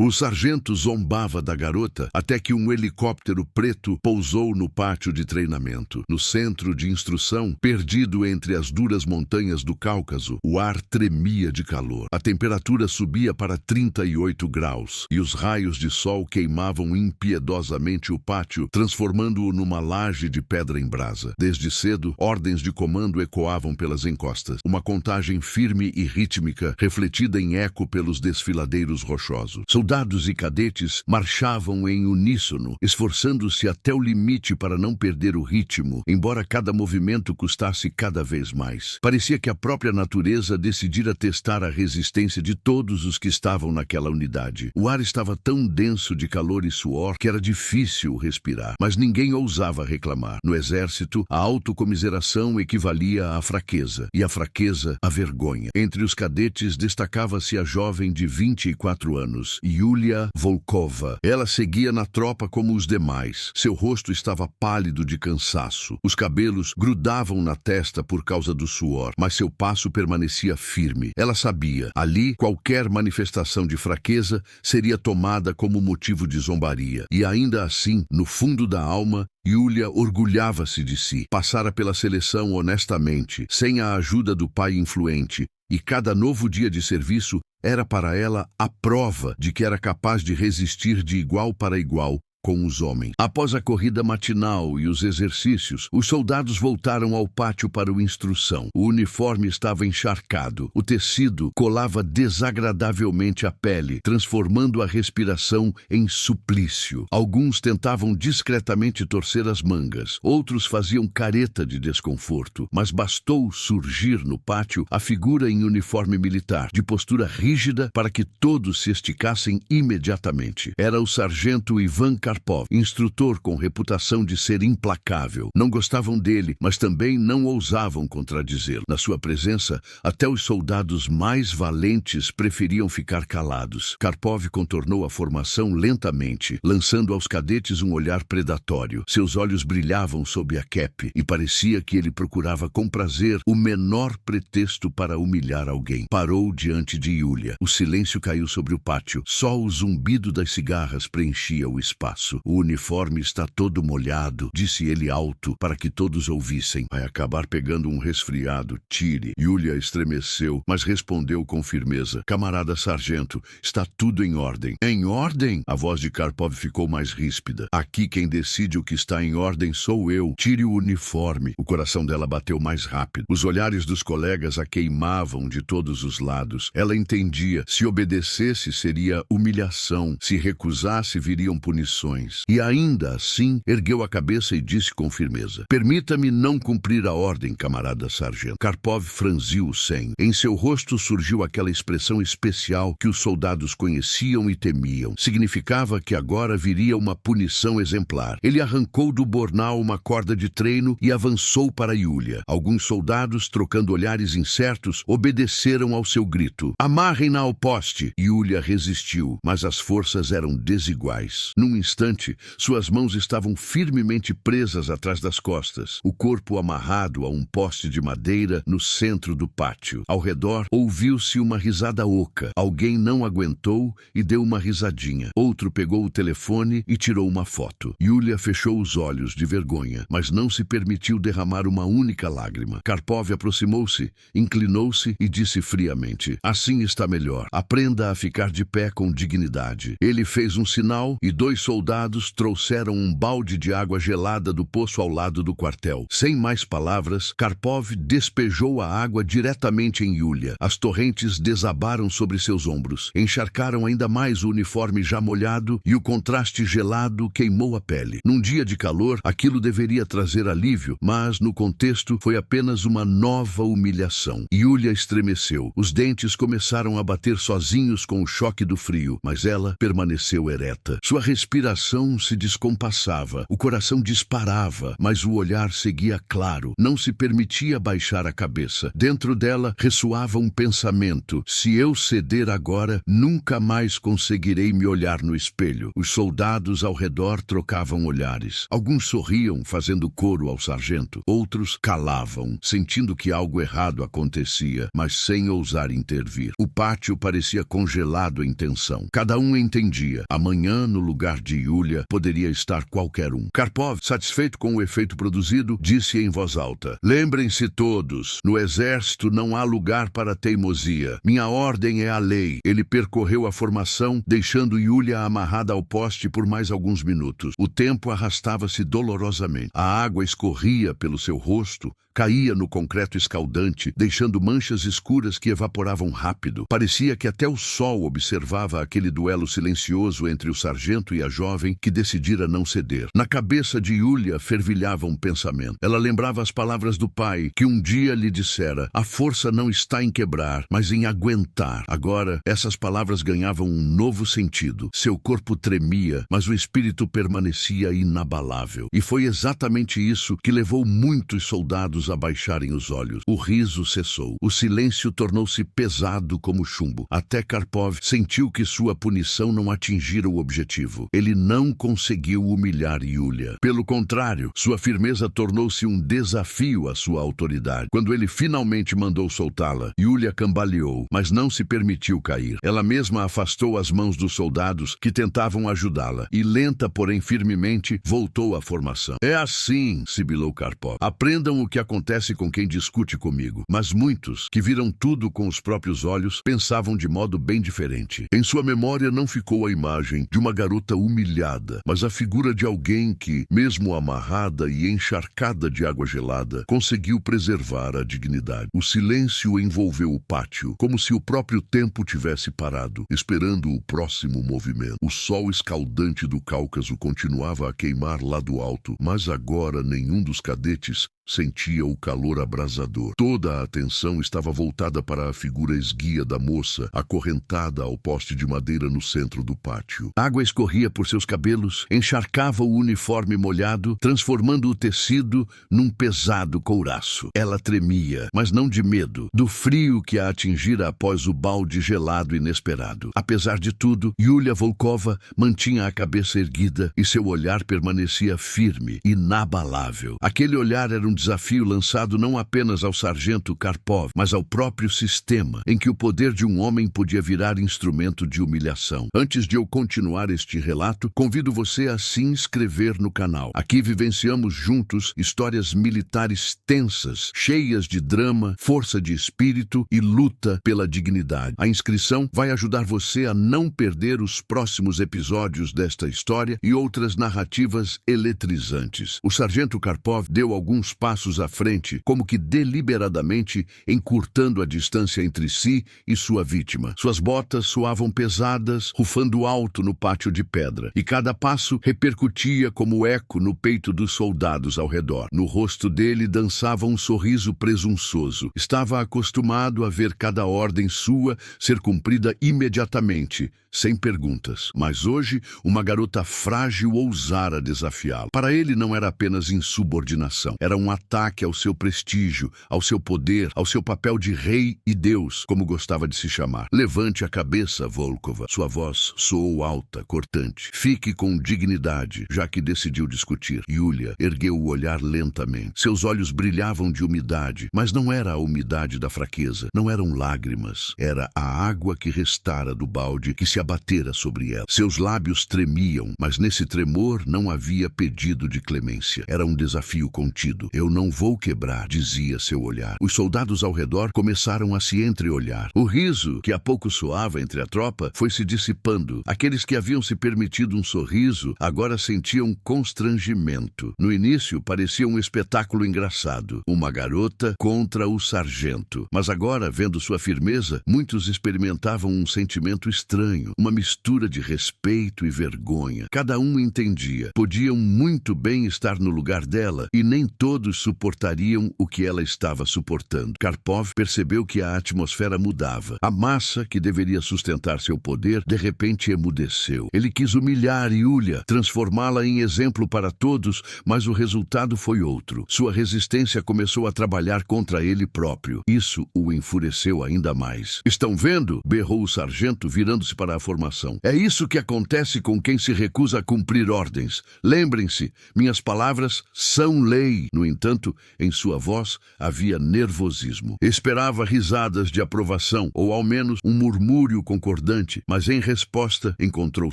O sargento zombava da garota até que um helicóptero preto pousou no pátio de treinamento. No centro de instrução, perdido entre as duras montanhas do Cáucaso, o ar tremia de calor. A temperatura subia para 38 graus e os raios de sol queimavam impiedosamente o pátio, transformando-o numa laje de pedra em brasa. Desde cedo, ordens de comando ecoavam pelas encostas. Uma contagem firme e rítmica, refletida em eco pelos desfiladeiros rochosos. Soldados e cadetes marchavam em uníssono, esforçando-se até o limite para não perder o ritmo, embora cada movimento custasse cada vez mais. Parecia que a própria natureza decidira testar a resistência de todos os que estavam naquela unidade. O ar estava tão denso de calor e suor que era difícil respirar, mas ninguém ousava reclamar. No exército, a autocomiseração equivalia à fraqueza, e a fraqueza à vergonha. Entre os cadetes destacava-se a jovem de 24 anos, Yulia Volkova. Ela seguia na tropa como os demais. Seu rosto estava pálido de cansaço. Os cabelos grudavam na testa por causa do suor, mas seu passo permanecia firme. Ela sabia, ali, qualquer manifestação de fraqueza seria tomada como motivo de zombaria. E ainda assim, no fundo da alma, Yulia orgulhava-se de si. Passara pela seleção honestamente, sem a ajuda do pai influente, e cada novo dia de serviço era para ela a prova de que era capaz de resistir de igual para igual com os homens. Após a corrida matinal e os exercícios, os soldados voltaram ao pátio para a instrução. O uniforme estava encharcado. O tecido colava desagradavelmente a pele, transformando a respiração em suplício. Alguns tentavam discretamente torcer as mangas. Outros faziam careta de desconforto. Mas bastou surgir no pátio a figura em uniforme militar, de postura rígida, para que todos se esticassem imediatamente. Era o sargento Ivan Karpov, instrutor com reputação de ser implacável. Não gostavam dele, mas também não ousavam contradizê-lo. Na sua presença, até os soldados mais valentes preferiam ficar calados. Karpov contornou a formação lentamente, lançando aos cadetes um olhar predatório. Seus olhos brilhavam sob a cape e parecia que ele procurava com prazer o menor pretexto para humilhar alguém. Parou diante de Yulia. O silêncio caiu sobre o pátio. Só o zumbido das cigarras preenchia o espaço. O uniforme está todo molhado, disse ele alto, para que todos ouvissem. Vai acabar pegando um resfriado, tire. Yulia estremeceu, mas respondeu com firmeza. Camarada sargento, está tudo em ordem. Em ordem? A voz de Karpov ficou mais ríspida. Aqui quem decide o que está em ordem sou eu. Tire o uniforme. O coração dela bateu mais rápido. Os olhares dos colegas a queimavam de todos os lados. Ela entendia. Se obedecesse, seria humilhação. Se recusasse, viriam punições. E ainda assim, ergueu a cabeça e disse com firmeza. Permita-me não cumprir a ordem, camarada sargento. Karpov franziu o senho. Em seu rosto surgiu aquela expressão especial que os soldados conheciam e temiam. Significava que agora viria uma punição exemplar. Ele arrancou do bornal uma corda de treino e avançou para Yulia. Alguns soldados, trocando olhares incertos, obedeceram ao seu grito. Amarrem-na ao poste. Yulia resistiu, mas as forças eram desiguais. Num instante, suas mãos estavam firmemente presas atrás das costas, o corpo amarrado a um poste de madeira no centro do pátio. Ao redor, ouviu-se uma risada oca. Alguém não aguentou e deu uma risadinha. Outro pegou o telefone e tirou uma foto. Yulia fechou os olhos de vergonha, mas não se permitiu derramar uma única lágrima. Karpov aproximou-se, inclinou-se e disse friamente. Assim está melhor. Aprenda a ficar de pé com dignidade. Ele fez um sinal e dois soldados trouxeram um balde de água gelada do poço ao lado do quartel. Sem mais palavras, Karpov despejou a água diretamente em Yulia. As torrentes desabaram sobre seus ombros, encharcaram ainda mais o uniforme já molhado e o contraste gelado queimou a pele. Num dia de calor, aquilo deveria trazer alívio, mas no contexto foi apenas uma nova humilhação. Yulia estremeceu. Os dentes começaram a bater sozinhos com o choque do frio, mas ela permaneceu ereta. Sua respiração coração se descompassava, o coração disparava, mas o olhar seguia claro, não se permitia baixar a cabeça. Dentro dela ressoava um pensamento: se eu ceder agora, nunca mais conseguirei me olhar no espelho. Os soldados ao redor trocavam olhares. Alguns sorriam, fazendo coro ao sargento. Outros calavam, sentindo que algo errado acontecia, mas sem ousar intervir. O pátio parecia congelado em tensão. Cada um entendia. Amanhã, no lugar de Yulia, poderia estar qualquer um. Karpov, satisfeito com o efeito produzido, disse em voz alta: lembrem-se todos, no exército não há lugar para teimosia. Minha ordem é a lei. Ele percorreu a formação, deixando Yulia amarrada ao poste por mais alguns minutos. O tempo arrastava-se dolorosamente. A água escorria pelo seu rosto, caía no concreto escaldante, deixando manchas escuras que evaporavam rápido. Parecia que até o sol observava aquele duelo silencioso entre o sargento e a jovem que decidira não ceder. Na cabeça de Yulia fervilhava um pensamento. Ela lembrava as palavras do pai, que um dia lhe dissera: a força não está em quebrar, mas em aguentar. Agora, essas palavras ganhavam um novo sentido. Seu corpo tremia, mas o espírito permanecia inabalável. E foi exatamente isso que levou muitos soldados a baixarem os olhos. O riso cessou. O silêncio tornou-se pesado como chumbo. Até Karpov sentiu que sua punição não atingira o objetivo. Ele não conseguiu humilhar Yulia. Pelo contrário, sua firmeza tornou-se um desafio à sua autoridade. Quando ele finalmente mandou soltá-la, Yulia cambaleou, mas não se permitiu cair. Ela mesma afastou as mãos dos soldados que tentavam ajudá-la e, lenta, porém firmemente, voltou à formação. É assim, sibilou Karpov. Aprendam o que acontece com quem discute comigo. Mas muitos, que viram tudo com os próprios olhos, pensavam de modo bem diferente. Em sua memória não ficou a imagem de uma garota humilhada, mas a figura de alguém que, mesmo amarrada e encharcada de água gelada, conseguiu preservar a dignidade. O silêncio envolveu o pátio, como se o próprio tempo tivesse parado, esperando o próximo movimento. O sol escaldante do Cáucaso continuava a queimar lá do alto, mas agora nenhum dos cadetes sentia o calor abrasador. Toda a atenção estava voltada para a figura esguia da moça, acorrentada ao poste de madeira no centro do pátio. Água escorria por seus cabelos, encharcava o uniforme molhado, transformando o tecido num pesado couraço. Ela tremia, mas não de medo, do frio que a atingira após o balde gelado inesperado. Apesar de tudo, Yulia Volkova mantinha a cabeça erguida e seu olhar permanecia firme, inabalável. Aquele olhar era um desafio lançado não apenas ao sargento Karpov, mas ao próprio sistema, em que o poder de um homem podia virar instrumento de humilhação. Antes de eu continuar este relato, convido você a se inscrever no canal. Aqui vivenciamos juntos histórias militares tensas, cheias de drama, força de espírito e luta pela dignidade. A inscrição vai ajudar você a não perder os próximos episódios desta história e outras narrativas eletrizantes. O sargento Karpov deu alguns passos à frente, como que deliberadamente encurtando a distância entre si e sua vítima. Suas botas soavam pesadas, rufando alto no pátio de pedra, e cada passo repercutia como eco no peito dos soldados ao redor. No rosto dele dançava um sorriso presunçoso. Estava acostumado a ver cada ordem sua ser cumprida imediatamente, sem perguntas. Mas hoje, uma garota frágil ousara desafiá-lo. Para ele não era apenas insubordinação, era um ataque ao seu prestígio, ao seu poder, ao seu papel de rei e Deus, como gostava de se chamar. Levante a cabeça, Volkova. Sua voz soou alta, cortante. Fique com dignidade, já que decidiu discutir. Yulia ergueu o olhar lentamente. Seus olhos brilhavam de umidade, mas não era a umidade da fraqueza. Não eram lágrimas. Era a água que restara do balde que se abatera sobre ela. Seus lábios tremiam, mas nesse tremor não havia pedido de clemência. Era um desafio contido. Eu não vou quebrar, dizia seu olhar. Os soldados ao redor começaram a se entreolhar. O riso, que há pouco soava entre a tropa, foi se dissipando. Aqueles que haviam se permitido um sorriso agora sentiam constrangimento. No início, parecia um espetáculo engraçado. Uma garota contra o sargento. Mas agora, vendo sua firmeza, muitos experimentavam um sentimento estranho, uma mistura de respeito e vergonha. Cada um entendia. Podiam muito bem estar no lugar dela e nem todos suportariam suportariam o que ela estava suportando. Karpov percebeu que a atmosfera mudava. A massa, que deveria sustentar seu poder, de repente emudeceu. Ele quis humilhar Yulia, transformá-la em exemplo para todos, mas o resultado foi outro. Sua resistência começou a trabalhar contra ele próprio. Isso o enfureceu ainda mais. "Estão vendo?" berrou o sargento, virando-se para a formação. "É isso que acontece com quem se recusa a cumprir ordens. Lembrem-se, minhas palavras são lei." No entanto, em sua voz havia nervosismo. Esperava risadas de aprovação, ou ao menos um murmúrio concordante, mas em resposta encontrou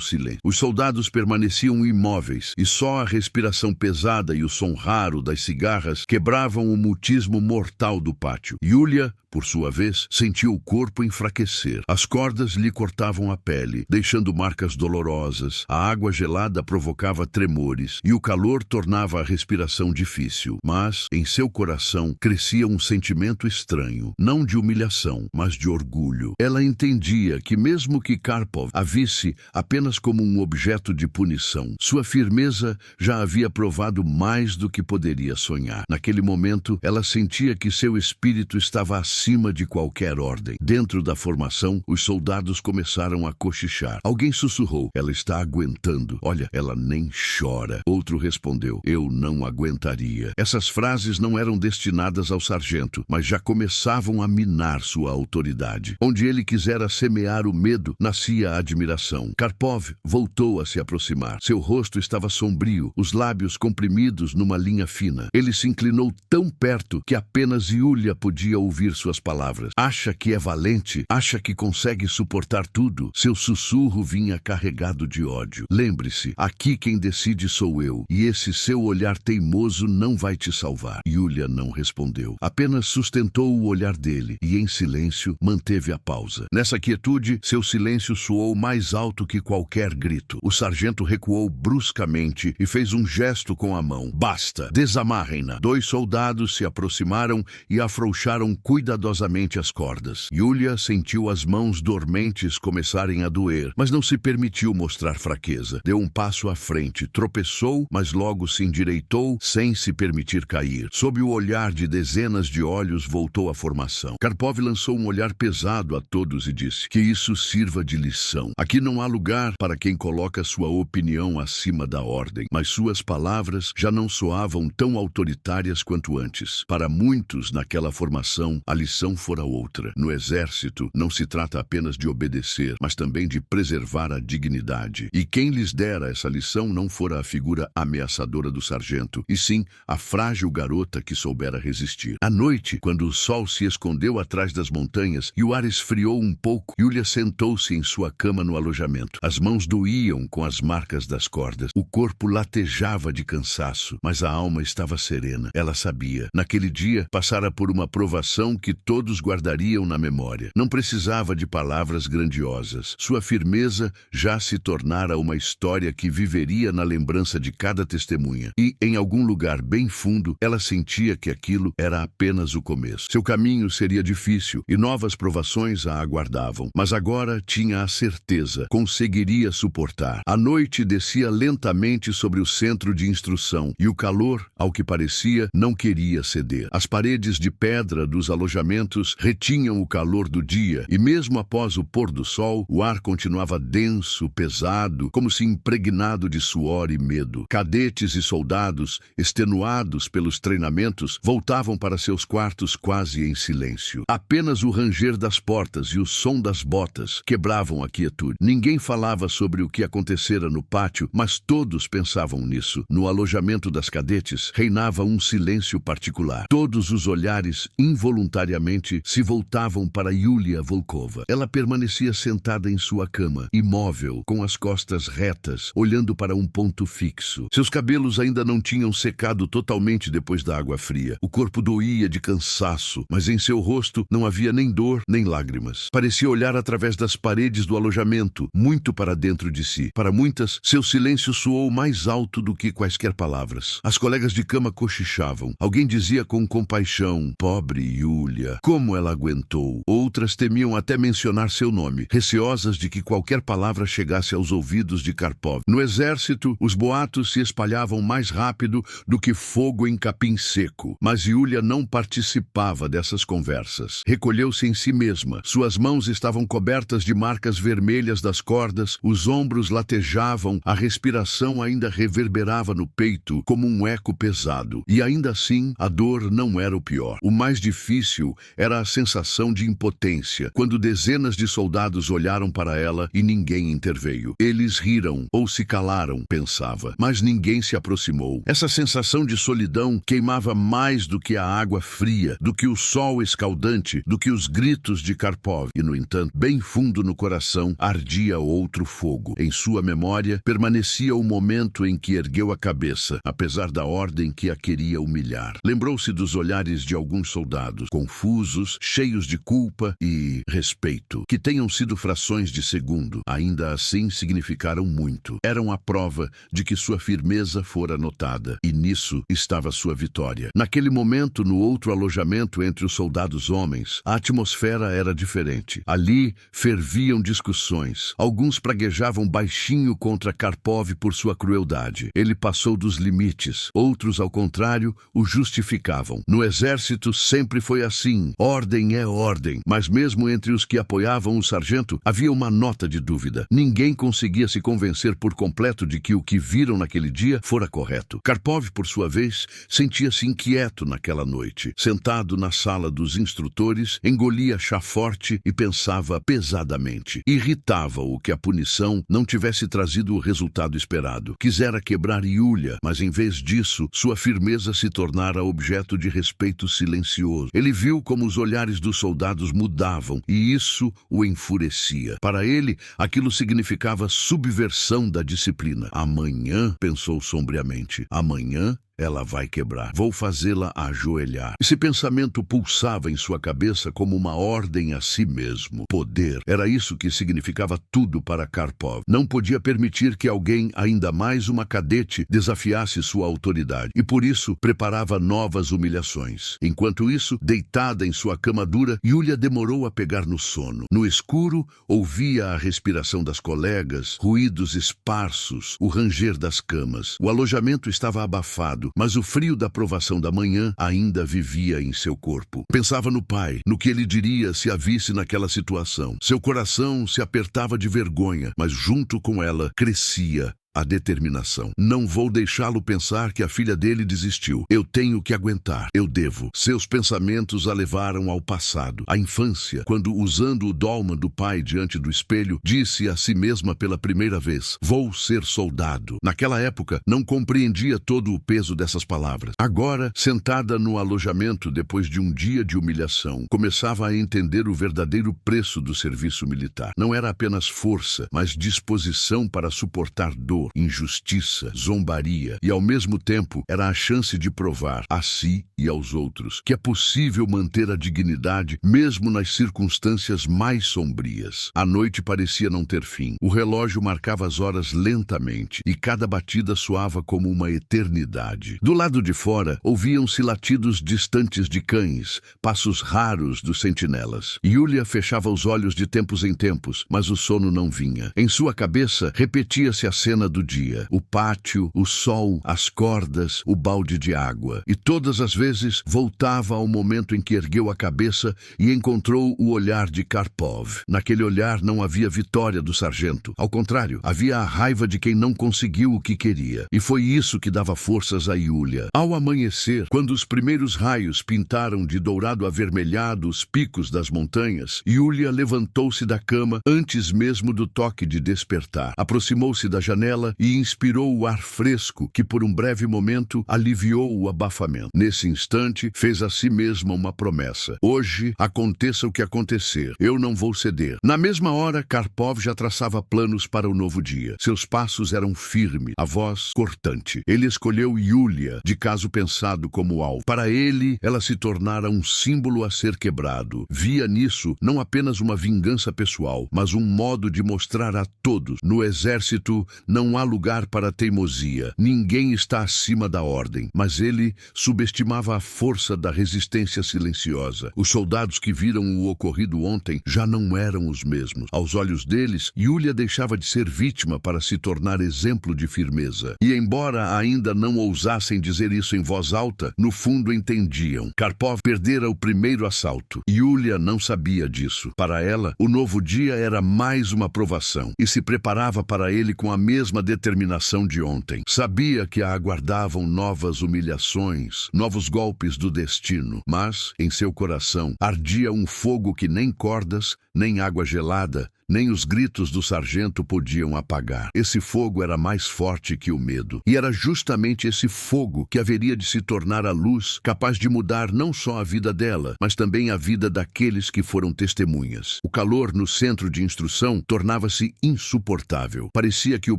silêncio. Os soldados permaneciam imóveis, e só a respiração pesada e o som raro das cigarras quebravam o mutismo mortal do pátio. Yulia, por sua vez, sentiu o corpo enfraquecer. As cordas lhe cortavam a pele, deixando marcas dolorosas. A água gelada provocava tremores, e o calor tornava a respiração difícil. Mas, em seu coração, crescia um sentimento estranho, não de humilhação, mas de orgulho. Ela entendia que, mesmo que Karpov a visse apenas como um objeto de punição, sua firmeza já havia provado mais do que poderia sonhar. Naquele momento, ela sentia que seu espírito estava acima de qualquer ordem. Dentro da formação, os soldados começaram a cochichar. Alguém sussurrou: "Ela está aguentando. Olha, ela nem chora." Outro respondeu: "Eu não aguentaria." Essas frases não eram destinadas ao sargento, mas já começavam a minar sua autoridade. Onde ele quisera semear o medo, nascia a admiração. Karpov voltou a se aproximar. Seu rosto estava sombrio, os lábios comprimidos numa linha fina. Ele se inclinou tão perto que apenas Yulia podia ouvir suas palavras. "Acha que é valente? Acha que consegue suportar tudo?" Seu sussurro vinha carregado de ódio. "Lembre-se, aqui quem decide sou eu, e esse seu olhar teimoso não vai te salvar." Yulia não respondeu. Apenas sustentou o olhar dele e, em silêncio, manteve a pausa. Nessa quietude, seu silêncio soou mais alto que qualquer grito. O sargento recuou bruscamente e fez um gesto com a mão. "Basta! Desamarrem-na!" 2 soldados se aproximaram e afrouxaram cuidadosamente as cordas. Yulia sentiu as mãos dormentes começarem a doer, mas não se permitiu mostrar fraqueza. Deu um passo à frente, tropeçou, mas logo se endireitou sem se permitir cair. Sob o olhar de dezenas de olhos, voltou à formação. Karpov lançou um olhar pesado a todos e disse: "Que isso sirva de lição. Aqui não há lugar para quem coloca sua opinião acima da ordem." Mas suas palavras já não soavam tão autoritárias quanto antes. Para muitos naquela formação, a lição fora outra. No exército, não se trata apenas de obedecer, mas também de preservar a dignidade. E quem lhes dera essa lição não fora a figura ameaçadora do sargento, e sim a frágil garota que soubera resistir. À noite, quando o sol se escondeu atrás das montanhas e o ar esfriou um pouco, Yulia sentou-se em sua cama no alojamento. As mãos doíam com as marcas das cordas. O corpo latejava de cansaço, mas a alma estava serena. Ela sabia. Naquele dia, passara por uma provação que todos guardariam na memória. Não precisava de palavras grandiosas. Sua firmeza já se tornara uma história que viveria na lembrança de cada testemunha. E, em algum lugar bem fundo, ela sentia que aquilo era apenas o começo. Seu caminho seria difícil e novas provações a aguardavam. Mas agora tinha a certeza. Conseguiria suportar. A noite descia lentamente sobre o centro de instrução e o calor, ao que parecia, não queria ceder. As paredes de pedra dos alojamentos retinham o calor do dia e mesmo após o pôr do sol, o ar continuava denso, pesado, como se impregnado de suor e medo. Cadetes e soldados, extenuados pelos treinamentos, voltavam para seus quartos quase em silêncio. Apenas o ranger das portas e o som das botas quebravam a quietude. Ninguém falava sobre o que acontecera no pátio, mas todos pensavam nisso. No alojamento das cadetes, reinava um silêncio particular. Todos os olhares, involuntariamente, se voltavam para Yulia Volkova. Ela permanecia sentada em sua cama, imóvel, com as costas retas, olhando para um ponto fixo. Seus cabelos ainda não tinham secado totalmente depois da água fria. O corpo doía de cansaço, mas em seu rosto não havia nem dor, nem lágrimas. Parecia olhar através das paredes do alojamento, muito para dentro de si. Para muitas, seu silêncio soou mais alto do que quaisquer palavras. As colegas de cama cochichavam. Alguém dizia com compaixão: "Pobre Yulia." Yulia, como ela aguentou? Outras temiam até mencionar seu nome, receosas de que qualquer palavra chegasse aos ouvidos de Karpov. No exército, os boatos se espalhavam mais rápido do que fogo em capim seco. Mas Yulia não participava dessas conversas. Recolheu-se em si mesma. Suas mãos estavam cobertas de marcas vermelhas das cordas, os ombros latejavam, a respiração ainda reverberava no peito como um eco pesado. E ainda assim, a dor não era o pior. O mais difícil era a sensação de impotência, quando dezenas de soldados olharam para ela e ninguém interveio. Eles riram ou se calaram, pensava, mas ninguém se aproximou. Essa sensação de solidão queimava mais do que a água fria, do que o sol escaldante, do que os gritos de Karpov. E, no entanto, bem fundo no coração, ardia outro fogo. Em sua memória, permanecia o momento em que ergueu a cabeça, apesar da ordem que a queria humilhar. Lembrou-se dos olhares de alguns soldados, confusos, cheios de culpa e respeito, que tenham sido frações de segundo. Ainda assim, significaram muito. Eram a prova de que sua firmeza fora notada, e nisso estava sua vitória. Naquele momento, no outro alojamento entre os soldados homens, a atmosfera era diferente. Ali ferviam discussões. Alguns praguejavam baixinho contra Karpov por sua crueldade. Ele passou dos limites. Outros, ao contrário, o justificavam. No exército sempre foi assim. Ordem é ordem. Mas mesmo entre os que apoiavam o sargento, havia uma nota de dúvida. Ninguém conseguia se convencer por completo de que o que viram naquele dia fora correto. Karpov, por sua vez, sentia-se inquieto naquela noite. Sentado na sala dos instrutores, engolia chá forte e pensava pesadamente. Irritava-o que a punição não tivesse trazido o resultado esperado. Quisera quebrar Yulia, mas em vez disso, sua firmeza se tornara objeto de respeito silencioso. Ele viu como os olhares dos soldados mudavam, e isso o enfurecia. Para ele, aquilo significava subversão da disciplina. Amanhã, pensou sombriamente, amanhã ela vai quebrar. Vou fazê-la ajoelhar. Esse pensamento pulsava em sua cabeça como uma ordem a si mesmo. Poder. Era isso que significava tudo para Karpov. Não podia permitir que alguém, ainda mais uma cadete, desafiasse sua autoridade. E por isso, preparava novas humilhações. Enquanto isso, deitada em sua cama dura, Yulia demorou a pegar no sono. No escuro, ouvia a respiração das colegas, ruídos esparsos, o ranger das camas. O alojamento estava abafado, mas o frio da provação da manhã ainda vivia em seu corpo. Pensava no pai, no que ele diria se a visse naquela situação. Seu coração se apertava de vergonha, mas junto com ela crescia a determinação. Não vou deixá-lo pensar que a filha dele desistiu. Eu tenho que aguentar. Eu devo. Seus pensamentos a levaram ao passado. À infância, quando, usando o dolman do pai diante do espelho, disse a si mesma pela primeira vez: vou ser soldado. Naquela época, não compreendia todo o peso dessas palavras. Agora, sentada no alojamento depois de um dia de humilhação, começava a entender o verdadeiro preço do serviço militar. Não era apenas força, mas disposição para suportar dor, injustiça, zombaria, e ao mesmo tempo era a chance de provar a si e aos outros que é possível manter a dignidade mesmo nas circunstâncias mais sombrias. A noite parecia não ter fim. O relógio marcava as horas lentamente e cada batida soava como uma eternidade. Do lado de fora, ouviam-se latidos distantes de cães, passos raros dos sentinelas. Yulia fechava os olhos de tempos em tempos, mas o sono não vinha. Em sua cabeça, repetia-se a cena do dia: o pátio, o sol, as cordas, o balde de água. E todas as vezes voltava ao momento em que ergueu a cabeça e encontrou o olhar de Karpov. Naquele olhar não havia vitória do sargento. Ao contrário, havia a raiva de quem não conseguiu o que queria. E foi isso que dava forças a Yulia. Ao amanhecer, quando os primeiros raios pintaram de dourado avermelhado os picos das montanhas, Yulia levantou-se da cama antes mesmo do toque de despertar. Aproximou-se da janela e inspirou o ar fresco que por um breve momento aliviou o abafamento. Nesse instante, fez a si mesma uma promessa: hoje, aconteça o que acontecer, eu não vou ceder. Na mesma hora, Karpov já traçava planos para o novo dia. Seus passos eram firmes, a voz cortante. Ele escolheu Yulia, de caso pensado, como alvo. Para ele, ela se tornara um símbolo a ser quebrado. Via nisso não apenas uma vingança pessoal, mas um modo de mostrar a todos: no exército não não há lugar para teimosia. Ninguém está acima da ordem. Mas ele subestimava a força da resistência silenciosa. Os soldados que viram o ocorrido ontem já não eram os mesmos. Aos olhos deles, Yulia deixava de ser vítima para se tornar exemplo de firmeza. E embora ainda não ousassem dizer isso em voz alta, no fundo entendiam. Karpov perdera o primeiro assalto. Yulia não sabia disso. Para ela, o novo dia era mais uma provação e se preparava para ele com a mesma determinação de ontem. Sabia que a aguardavam novas humilhações, novos golpes do destino, mas, em seu coração, ardia um fogo que nem cordas, nem água gelada, nem os gritos do sargento podiam apagar. Esse fogo era mais forte que o medo. E era justamente esse fogo que haveria de se tornar a luz, capaz de mudar não só a vida dela, mas também a vida daqueles que foram testemunhas. O calor no centro de instrução tornava-se insuportável. Parecia que o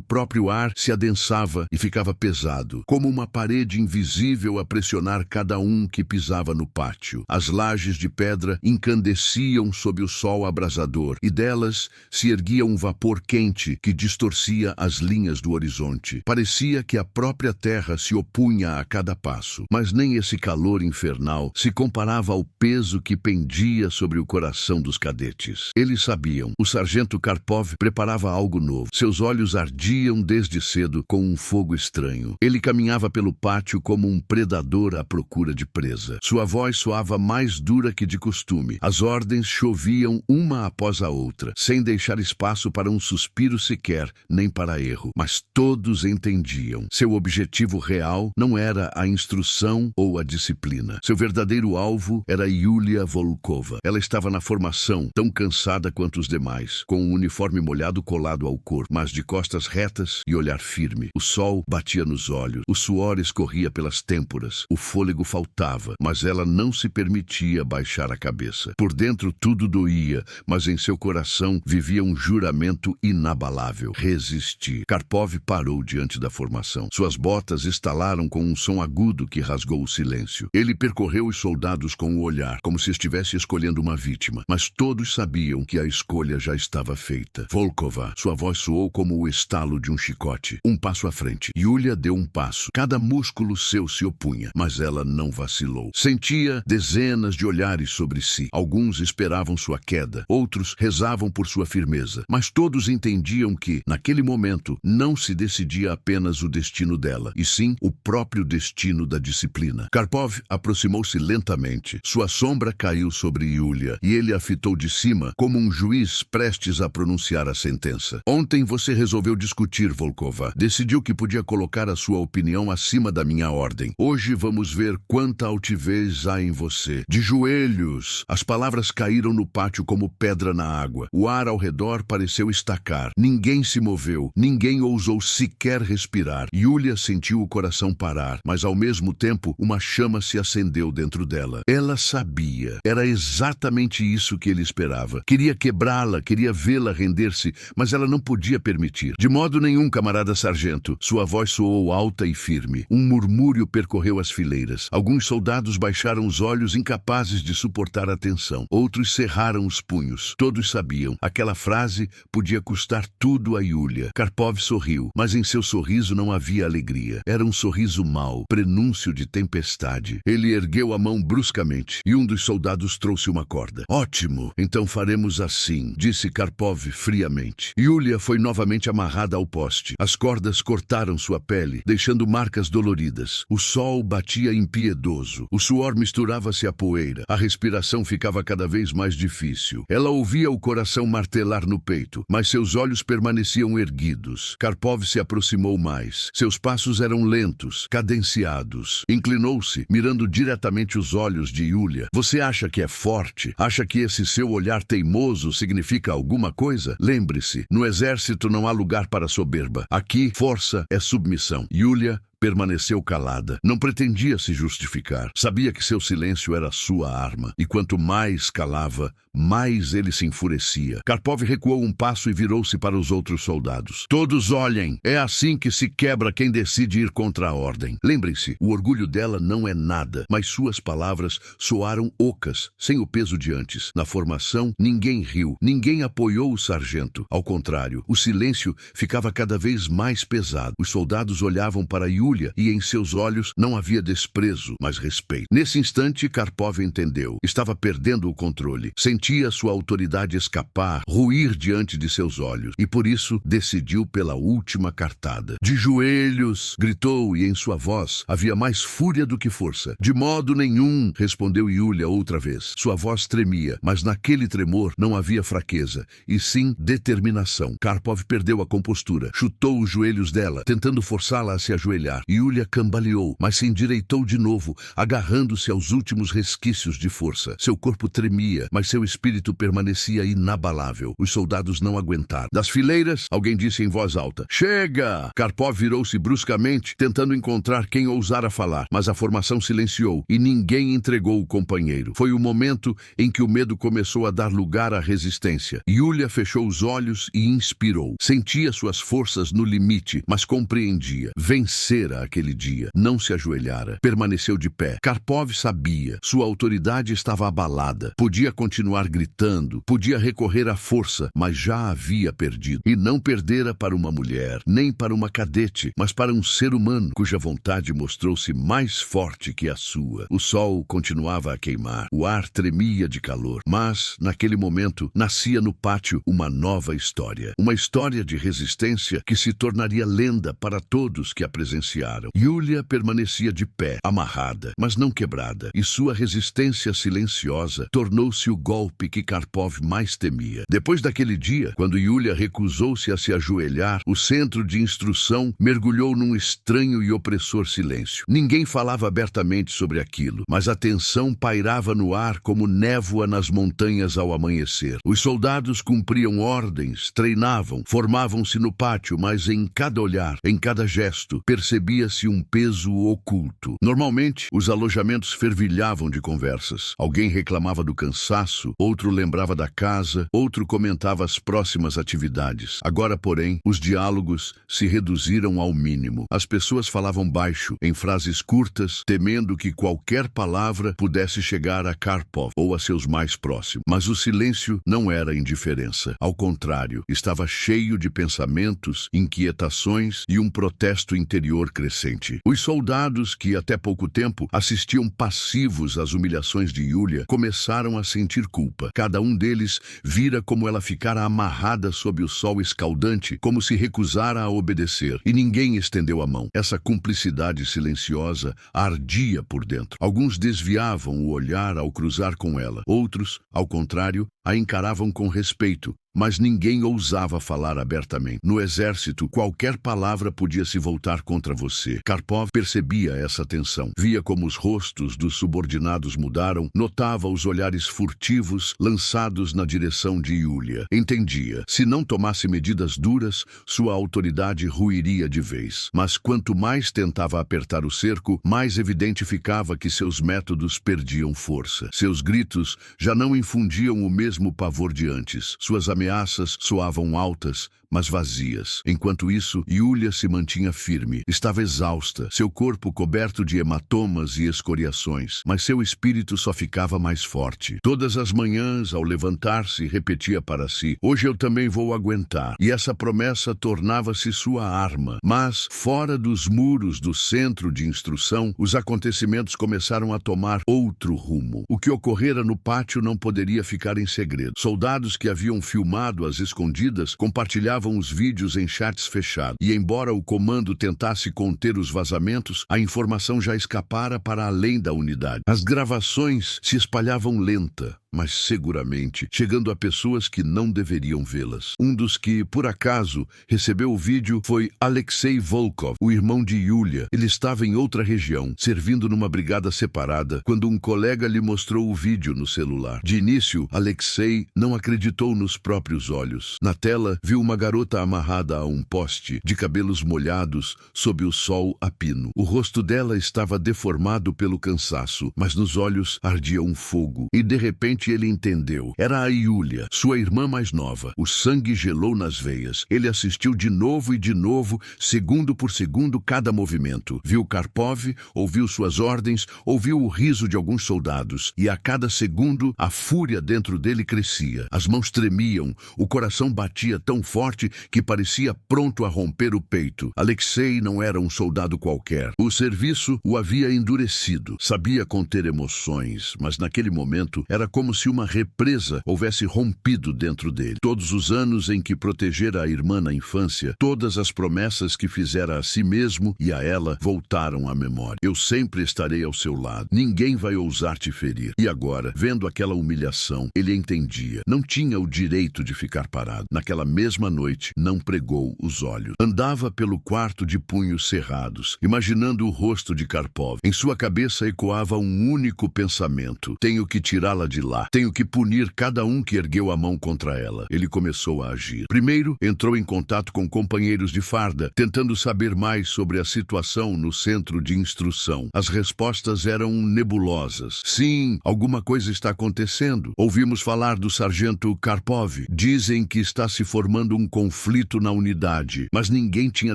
próprio ar se adensava e ficava pesado, como uma parede invisível a pressionar cada um que pisava no pátio. As lajes de pedra incandesciam sob o sol abrasador, e delas se erguia um vapor quente que distorcia as linhas do horizonte. Parecia que a própria terra se opunha a cada passo, mas nem esse calor infernal se comparava ao peso que pendia sobre o coração dos cadetes. Eles sabiam. O sargento Karpov preparava algo novo. Seus olhos ardiam desde cedo com um fogo estranho. Ele caminhava pelo pátio como um predador à procura de presa. Sua voz soava mais dura que de costume. As ordens choviam uma após a outra, sem deixar espaço para um suspiro sequer, nem para erro. Mas todos entendiam. Seu objetivo real não era a instrução ou a disciplina. Seu verdadeiro alvo era Yulia Volkova. Ela estava na formação, tão cansada quanto os demais, com um uniforme molhado colado ao corpo, mas de costas retas e olhar firme. O sol batia nos olhos, o suor escorria pelas têmporas, o fôlego faltava, mas ela não se permitia baixar a cabeça. Por dentro tudo doía, mas em seu coração vivia um juramento inabalável: resistir. Karpov parou diante da formação. Suas botas estalaram com um som agudo que rasgou o silêncio. Ele percorreu os soldados com o olhar, como se estivesse escolhendo uma vítima. Mas todos sabiam que a escolha já estava feita. Volkova, sua voz soou como o estalo de um chicote. Um passo à frente. Yulia deu um passo. Cada músculo seu se opunha, mas ela não vacilou. Sentia dezenas de olhares sobre si. Alguns esperavam sua queda, outros rezavam por sua firmeza, mas todos entendiam que, naquele momento, não se decidia apenas o destino dela, e sim o próprio destino da disciplina. Karpov aproximou-se lentamente. Sua sombra caiu sobre Yulia, e ele a fitou de cima como um juiz prestes a pronunciar a sentença. Ontem você resolveu discutir, Volkova. Decidiu que podia colocar a sua opinião acima da minha ordem. Hoje vamos ver quanta altivez há em você. De joelhos! As palavras caíram no pátio como pedra na água. O ar ao redor pareceu estacar. Ninguém se moveu. Ninguém ousou sequer respirar. Yulia sentiu o coração parar, mas ao mesmo tempo uma chama se acendeu dentro dela. Ela sabia. Era exatamente isso que ele esperava. Queria quebrá-la, queria vê-la render-se, mas ela não podia permitir. De modo nenhum, camarada sargento. Sua voz soou alta e firme. Um murmúrio percorreu as fileiras. Alguns soldados baixaram os olhos, incapazes de suportar a tensão. Outros cerraram os punhos. Todos sabiam. Aquela frase podia custar tudo a Yulia. Karpov sorriu, mas em seu sorriso não havia alegria. Era um sorriso mau, prenúncio de tempestade. Ele ergueu a mão bruscamente e um dos soldados trouxe uma corda. Ótimo, então faremos assim, disse Karpov friamente. Yulia foi novamente amarrada ao poste. As cordas cortaram sua pele, deixando marcas doloridas. O sol batia impiedoso. O suor misturava-se à poeira. A respiração ficava cada vez mais difícil. Ela ouvia o coração martelar no peito, mas seus olhos permaneciam erguidos. Karpov se aproximou mais. Seus passos eram lentos, cadenciados. Inclinou-se, mirando diretamente os olhos de Yulia. Você acha que é forte? Acha que esse seu olhar teimoso significa alguma coisa? Lembre-se, no exército não há lugar para soberba. Aqui, força é submissão. Yulia permaneceu calada. Não pretendia se justificar. Sabia que seu silêncio era sua arma. E quanto mais calava, mais ele se enfurecia. Karpov recuou um passo e virou-se para os outros soldados. Todos olhem! É assim que se quebra quem decide ir contra a ordem. Lembrem-se, o orgulho dela não é nada, mas suas palavras soaram ocas, sem o peso de antes. Na formação, ninguém riu, ninguém apoiou o sargento. Ao contrário, o silêncio ficava cada vez mais pesado. Os soldados olhavam para Yulia e em seus olhos não havia desprezo, mas respeito. Nesse instante, Karpov entendeu. Estava perdendo o controle. Sentia sua autoridade escapar, ruir diante de seus olhos, e por isso decidiu pela última cartada. De joelhos! Gritou, e em sua voz havia mais fúria do que força. De modo nenhum! Respondeu Yulia outra vez. Sua voz tremia, mas naquele tremor não havia fraqueza, e sim determinação. Karpov perdeu a compostura, chutou os joelhos dela, tentando forçá-la a se ajoelhar. Yulia cambaleou, mas se endireitou de novo, agarrando-se aos últimos resquícios de força. Seu corpo tremia, mas seu espírito permanecia inabalável. Os soldados não aguentaram. Das fileiras, alguém disse em voz alta: "Chega!" Karpov virou-se bruscamente, tentando encontrar quem ousara falar, mas a formação silenciou e ninguém entregou o companheiro. Foi o momento em que o medo começou a dar lugar à resistência. Yulia fechou os olhos e inspirou. Sentia suas forças no limite, mas compreendia. Vencera aquele dia. Não se ajoelhara. Permaneceu de pé. Karpov sabia. Sua autoridade estava abalada. Podia continuar gritando, podia recorrer à força, mas já havia perdido. E não perdera para uma mulher, nem para uma cadete, mas para um ser humano, cuja vontade mostrou-se mais forte que a sua. O sol continuava a queimar. O ar tremia de calor. Mas, naquele momento, nascia no pátio uma nova história. Uma história de resistência que se tornaria lenda para todos que a presenciaram. Yulia permanecia de pé, amarrada, mas não quebrada, e sua resistência silenciosa tornou-se o golpe que Karpov mais temia. Depois daquele dia, quando Yulia recusou-se a se ajoelhar, o centro de instrução mergulhou num estranho e opressor silêncio. Ninguém falava abertamente sobre aquilo, mas a tensão pairava no ar como névoa nas montanhas ao amanhecer. Os soldados cumpriam ordens, treinavam, formavam-se no pátio, mas em cada olhar, em cada gesto, percebia-se um peso oculto. Normalmente, os alojamentos fervilhavam de conversas. Alguém reclamava do cansaço, outro lembrava da casa, outro comentava as próximas atividades. Agora, porém, os diálogos se reduziram ao mínimo. As pessoas falavam baixo, em frases curtas, temendo que qualquer palavra pudesse chegar a Karpov ou a seus mais próximos. Mas o silêncio não era indiferença. Ao contrário, estava cheio de pensamentos, inquietações e um protesto interior crescente. Os soldados, que até pouco tempo assistiam passivos às humilhações de Yulia, começaram a sentir culpa. Cada um deles vira como ela ficara amarrada sob o sol escaldante, como se recusara a obedecer, e ninguém estendeu a mão. Essa cumplicidade silenciosa ardia por dentro. Alguns desviavam o olhar ao cruzar com ela. Outros, ao contrário, a encaravam com respeito, mas ninguém ousava falar abertamente. No exército, qualquer palavra podia se voltar contra você. Karpov percebia essa tensão. Via como os rostos dos subordinados mudaram, notava os olhares furtivos lançados na direção de Yulia. Entendia. Se não tomasse medidas duras, sua autoridade ruiria de vez. Mas quanto mais tentava apertar o cerco, mais evidente ficava que seus métodos perdiam força. Seus gritos já não infundiam o mesmo pavor de antes. Suas ameaças soavam altas, mas vazias. Enquanto isso, Yulia se mantinha firme. Estava exausta, seu corpo coberto de hematomas e escoriações, mas seu espírito só ficava mais forte. Todas as manhãs, ao levantar-se, repetia para si: "Hoje eu também vou aguentar." E essa promessa tornava-se sua arma. Mas, fora dos muros do centro de instrução, os acontecimentos começaram a tomar outro rumo. O que ocorrera no pátio não poderia ficar em segredo. Soldados que haviam filmado às escondidas compartilhavam os vídeos em chats fechados, e embora o comando tentasse conter os vazamentos, a informação já escapara para além da unidade. As gravações se espalhavam lenta, mas seguramente, chegando a pessoas que não deveriam vê-las. Um dos que, por acaso, recebeu o vídeo foi Alexei Volkov, o irmão de Yulia. Ele estava em outra região, servindo numa brigada separada, quando um colega lhe mostrou o vídeo no celular. De início, Alexei não acreditou nos próprios olhos. Na tela, viu uma garota amarrada a um poste, de cabelos molhados, sob o sol a pino. O rosto dela estava deformado pelo cansaço, mas nos olhos ardia um fogo. E de repente ele entendeu. Era a Yulia, sua irmã mais nova. O sangue gelou nas veias. Ele assistiu de novo e de novo, segundo por segundo, cada movimento. Viu Karpov, ouviu suas ordens, ouviu o riso de alguns soldados. E a cada segundo, a fúria dentro dele crescia. As mãos tremiam, o coração batia tão forte que parecia pronto a romper o peito. Alexei não era um soldado qualquer. O serviço o havia endurecido. Sabia conter emoções, mas naquele momento era como se uma represa houvesse rompido dentro dele. Todos os anos em que protegera a irmã na infância, todas as promessas que fizera a si mesmo e a ela voltaram à memória. Eu sempre estarei ao seu lado. Ninguém vai ousar te ferir. E agora, vendo aquela humilhação, ele entendia. Não tinha o direito de ficar parado. Naquela mesma noite, não pregou os olhos. Andava pelo quarto de punhos cerrados, imaginando o rosto de Karpov. Em sua cabeça ecoava um único pensamento: tenho que tirá-la de lá. Tenho que punir cada um que ergueu a mão contra ela. Ele começou a agir. Primeiro, entrou em contato com companheiros de farda, tentando saber mais sobre a situação no centro de instrução. As respostas eram nebulosas. Sim, alguma coisa está acontecendo. Ouvimos falar do sargento Karpov. Dizem que está se formando um conflito na unidade, mas ninguém tinha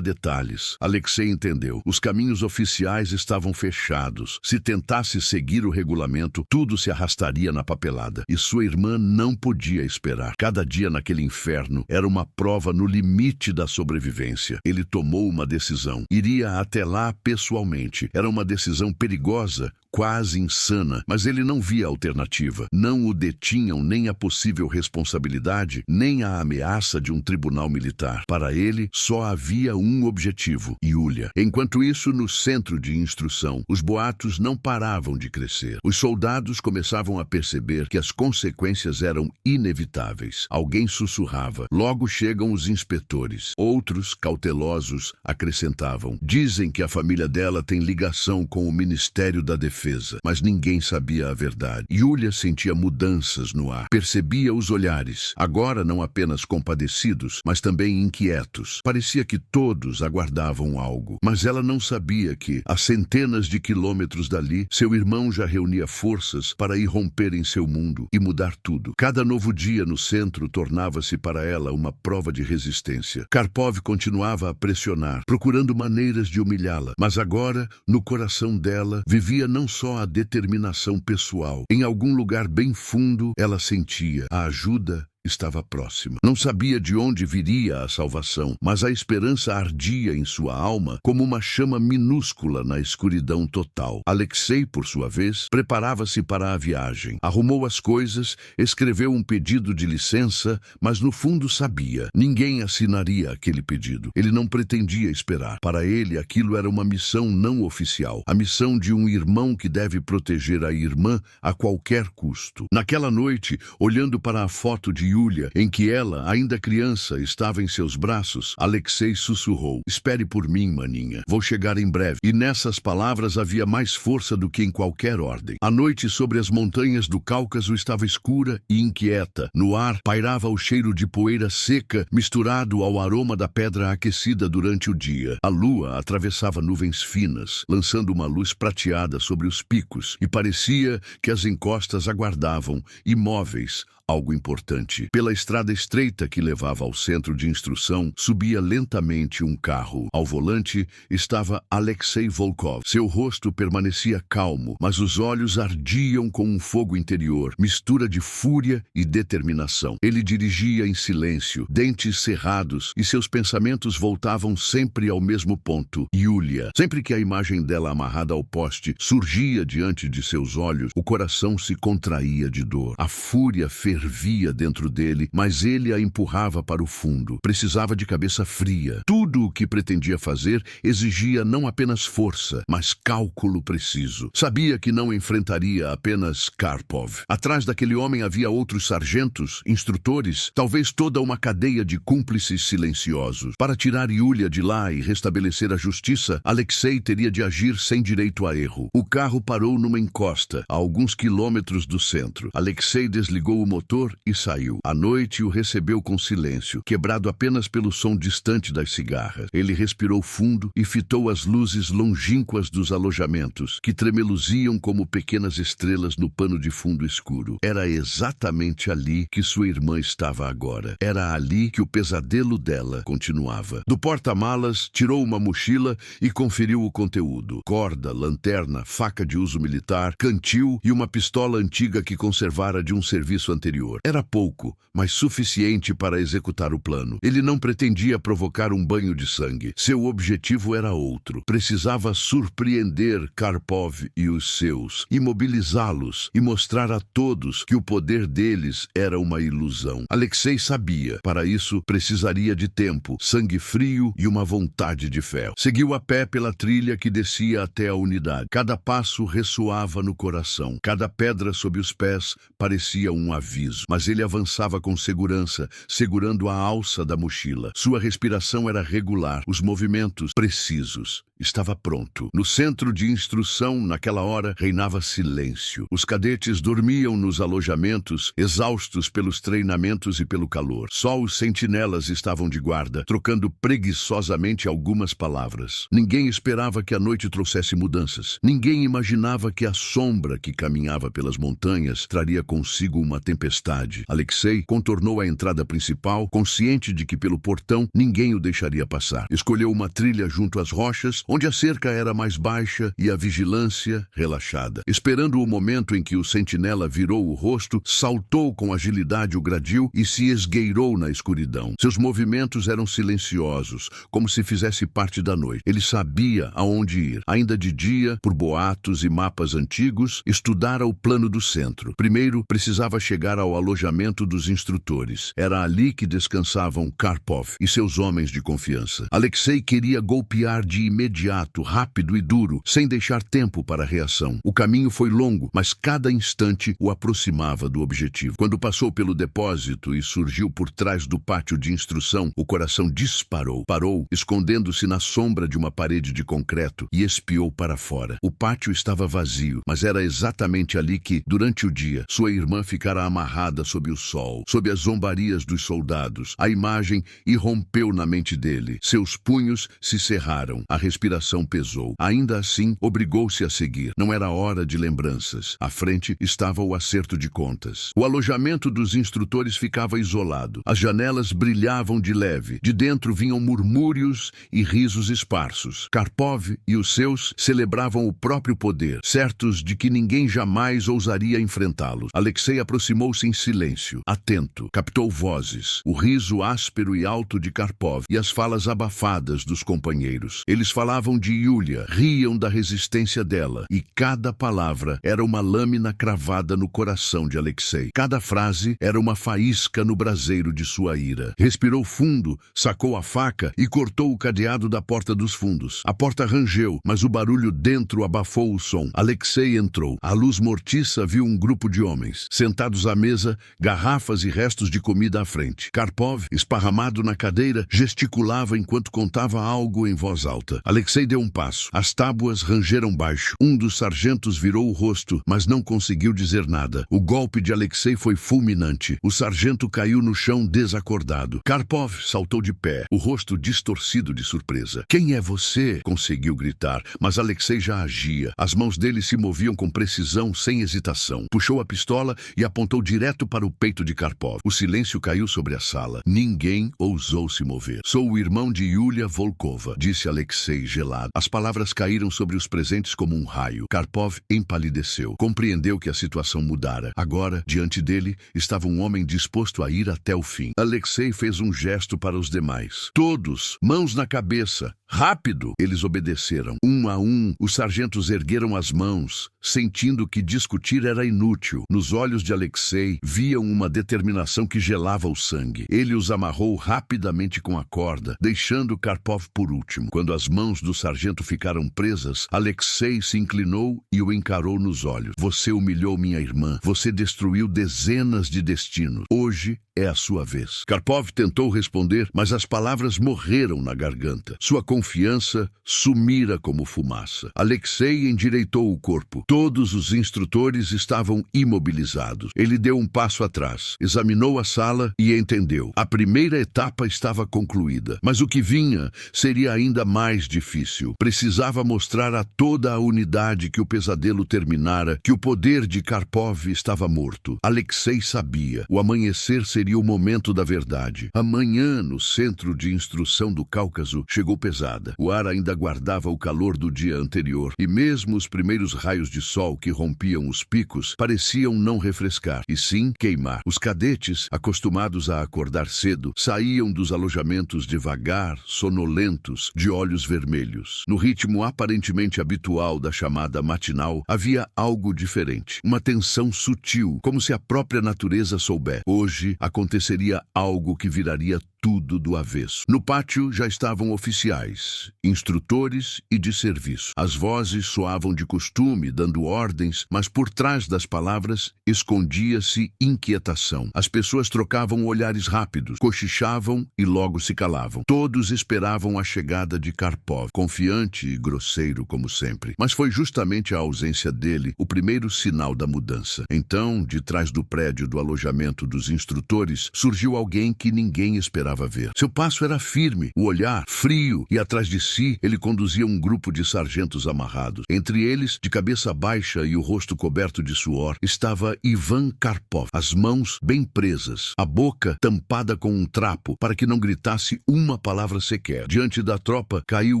detalhes. Alexei entendeu. Os caminhos oficiais estavam fechados. Se tentasse seguir o regulamento, tudo se arrastaria na papelada. E sua irmã não podia esperar. Cada dia naquele inferno era uma prova no limite da sobrevivência. Ele tomou uma decisão. Iria até lá pessoalmente. Era uma decisão perigosa, quase insana, mas ele não via alternativa. Não o detinham nem a possível responsabilidade, nem a ameaça de um tribunal militar. Para ele, só havia um objetivo: Yulia. Enquanto isso, no centro de instrução, os boatos não paravam de crescer. Os soldados começavam a perceber que as consequências eram inevitáveis. Alguém sussurrava: logo chegam os inspetores. Outros, cautelosos, acrescentavam: dizem que a família dela tem ligação com o Ministério da Defesa. Mas ninguém sabia a verdade. Yulia sentia mudanças no ar. Percebia os olhares, agora não apenas compadecidos, mas também inquietos. Parecia que todos aguardavam algo. Mas ela não sabia que, a centenas de quilômetros dali, seu irmão já reunia forças para irromper em seu mundo e mudar tudo. Cada novo dia no centro tornava-se para ela uma prova de resistência. Karpov continuava a pressionar, procurando maneiras de humilhá-la. Mas agora, no coração dela, vivia não só a determinação pessoal. Em algum lugar bem fundo, ela sentia: a ajuda estava próxima. Não sabia de onde viria a salvação, mas a esperança ardia em sua alma como uma chama minúscula na escuridão total. Alexei, por sua vez, preparava-se para a viagem. Arrumou as coisas, escreveu um pedido de licença, mas no fundo sabia: ninguém assinaria aquele pedido. Ele não pretendia esperar. Para ele, aquilo era uma missão não oficial. A missão de um irmão que deve proteger a irmã a qualquer custo. Naquela noite, olhando para a foto de Yulia, em que ela, ainda criança, estava em seus braços, Alexei sussurrou: espere por mim, maninha. Vou chegar em breve. E nessas palavras havia mais força do que em qualquer ordem. A noite sobre as montanhas do Cáucaso estava escura e inquieta. No ar pairava o cheiro de poeira seca, misturado ao aroma da pedra aquecida durante o dia. A lua atravessava nuvens finas, lançando uma luz prateada sobre os picos, e parecia que as encostas aguardavam, imóveis, algo importante. Pela estrada estreita que levava ao centro de instrução, subia lentamente um carro. Ao volante estava Alexei Volkov. Seu rosto permanecia calmo, mas os olhos ardiam com um fogo interior, mistura de fúria e determinação. Ele dirigia em silêncio, dentes cerrados, e seus pensamentos voltavam sempre ao mesmo ponto: Yulia. Sempre que a imagem dela amarrada ao poste surgia diante de seus olhos, o coração se contraía de dor. A fúria fervia dentro dele, mas ele a empurrava para o fundo. Precisava de cabeça fria. Tudo o que pretendia fazer exigia não apenas força, mas cálculo preciso. Sabia que não enfrentaria apenas Karpov. Atrás daquele homem havia outros sargentos, instrutores, talvez toda uma cadeia de cúmplices silenciosos. Para tirar Yulia de lá e restabelecer a justiça, Alexei teria de agir sem direito a erro. O carro parou numa encosta, a alguns quilômetros do centro. Alexei desligou o motor e saiu. A noite o recebeu com silêncio, quebrado apenas pelo som distante das cigarras. Ele respirou fundo e fitou as luzes longínquas dos alojamentos, que tremeluziam como pequenas estrelas no pano de fundo escuro. Era exatamente ali que sua irmã estava agora. Era ali que o pesadelo dela continuava. Do porta-malas, tirou uma mochila e conferiu o conteúdo. Corda, lanterna, faca de uso militar, cantil e uma pistola antiga que conservara de um serviço anterior. Era pouco, mas suficiente para executar o plano. Ele não pretendia provocar um banho de sangue. Seu objetivo era outro. Precisava surpreender Karpov e os seus, imobilizá-los e mostrar a todos que o poder deles era uma ilusão. Alexei sabia. Para isso, precisaria de tempo, sangue frio e uma vontade de ferro. Seguiu a pé pela trilha que descia até a unidade. Cada passo ressoava no coração. Cada pedra sob os pés parecia um aviso. Mas ele avançava com segurança, segurando a alça da mochila. Sua respiração era regular, os movimentos precisos. Estava pronto. No centro de instrução, naquela hora, reinava silêncio. Os cadetes dormiam nos alojamentos, exaustos pelos treinamentos e pelo calor. Só os sentinelas estavam de guarda, trocando preguiçosamente algumas palavras. Ninguém esperava que a noite trouxesse mudanças. Ninguém imaginava que a sombra que caminhava pelas montanhas traria consigo uma tempestade. Alexei contornou a entrada principal, consciente de que pelo portão ninguém o deixaria passar. Escolheu uma trilha junto às rochas, onde a cerca era mais baixa e a vigilância relaxada. Esperando o momento em que o sentinela virou o rosto, saltou com agilidade o gradil e se esgueirou na escuridão. Seus movimentos eram silenciosos, como se fizesse parte da noite. Ele sabia aonde ir. Ainda de dia, por boatos e mapas antigos, estudara o plano do centro. Primeiro, precisava chegar ao alojamento dos instrutores. Era ali que descansavam Karpov e seus homens de confiança. Alexei queria golpear de imediato, rápido e duro, sem deixar tempo para a reação. O caminho foi longo, mas cada instante o aproximava do objetivo. Quando passou pelo depósito e surgiu por trás do pátio de instrução, o coração disparou. Parou, escondendo-se na sombra de uma parede de concreto e espiou para fora. O pátio estava vazio, mas era exatamente ali que, durante o dia, sua irmã ficara amarrada sob o sol, sob as zombarias dos soldados. A imagem irrompeu na mente dele. Seus punhos se cerraram. A respiração pesou. Ainda assim, obrigou-se a seguir. Não era hora de lembranças. À frente estava o acerto de contas. O alojamento dos instrutores ficava isolado. As janelas brilhavam de leve. De dentro vinham murmúrios e risos esparsos. Karpov e os seus celebravam o próprio poder, certos de que ninguém jamais ousaria enfrentá-los. Alexei aproximou-se em silêncio, atento. Captou vozes, o riso áspero e alto de Karpov e as falas abafadas dos companheiros. Eles falavam de Yulia, riam da resistência dela, e cada palavra era uma lâmina cravada no coração de Alexei. Cada frase era uma faísca no braseiro de sua ira. Respirou fundo, sacou a faca e cortou o cadeado da porta dos fundos. A porta rangeu, mas o barulho dentro abafou o som. Alexei entrou. À luz mortiça viu um grupo de homens, sentados à mesa, garrafas e restos de comida à frente. Karpov, esparramado na cadeira, gesticulava enquanto contava algo em voz alta. Alexei deu um passo. As tábuas rangeram baixo. Um dos sargentos virou o rosto, mas não conseguiu dizer nada. O golpe de Alexei foi fulminante. O sargento caiu no chão desacordado. Karpov saltou de pé, o rosto distorcido de surpresa. "Quem é você?" conseguiu gritar, mas Alexei já agia. As mãos dele se moviam com precisão, sem hesitação. Puxou a pistola e apontou direto para o peito de Karpov. O silêncio caiu sobre a sala. Ninguém ousou se mover. "Sou o irmão de Yulia Volkova", disse Alexei, gelado. As palavras caíram sobre os presentes como um raio. Karpov empalideceu. Compreendeu que a situação mudara. Agora, diante dele, estava um homem disposto a ir até o fim. Alexei fez um gesto para os demais. Todos, mãos na cabeça. Rápido! Eles obedeceram. Um a um, os sargentos ergueram as mãos, sentindo que discutir era inútil. Nos olhos de Alexei, viam uma determinação que gelava o sangue. Ele os amarrou rapidamente com a corda, deixando Karpov por último. Quando as mãos do sargento ficaram presas, Alexei se inclinou e o encarou nos olhos. Você humilhou minha irmã. Você destruiu dezenas de destinos. Hoje é a sua vez. Karpov tentou responder, mas as palavras morreram na garganta. Sua confiança sumira como fumaça. Alexei endireitou o corpo. Todos os instrutores estavam imobilizados. Ele deu um passo atrás, examinou a sala e entendeu. A primeira etapa estava concluída, mas o que vinha seria ainda mais difícil. Precisava mostrar a toda a unidade que o pesadelo terminara, que o poder de Karpov estava morto. Alexei sabia. O amanhecer seria o momento da verdade. Amanhã, no centro de instrução do Cáucaso, chegou pesada. O ar ainda guardava o calor do dia anterior, e mesmo os primeiros raios de sol que rompiam os picos pareciam não refrescar, e sim queimar. Os cadetes, acostumados a acordar cedo, saíam dos alojamentos devagar, sonolentos, de olhos vermelhos. No ritmo aparentemente habitual da chamada matinal, havia algo diferente. Uma tensão sutil, como se a própria natureza soubesse. Hoje aconteceria algo que viraria tudo do avesso. No pátio já estavam oficiais, instrutores e de serviço. As vozes soavam de costume, dando ordens, mas por trás das palavras escondia-se inquietação. As pessoas trocavam olhares rápidos, cochichavam e logo se calavam. Todos esperavam a chegada de Karpov, confiante e grosseiro como sempre. Mas foi justamente a ausência dele o primeiro sinal da mudança. Então, de trás do prédio do alojamento dos instrutores, surgiu alguém que ninguém esperava ver. Seu passo era firme, o olhar frio, e atrás de si ele conduzia um grupo de sargentos amarrados. Entre eles, de cabeça baixa e o rosto coberto de suor, estava Ivan Karpov, as mãos bem presas, a boca tampada com um trapo para que não gritasse uma palavra sequer. Diante da tropa caiu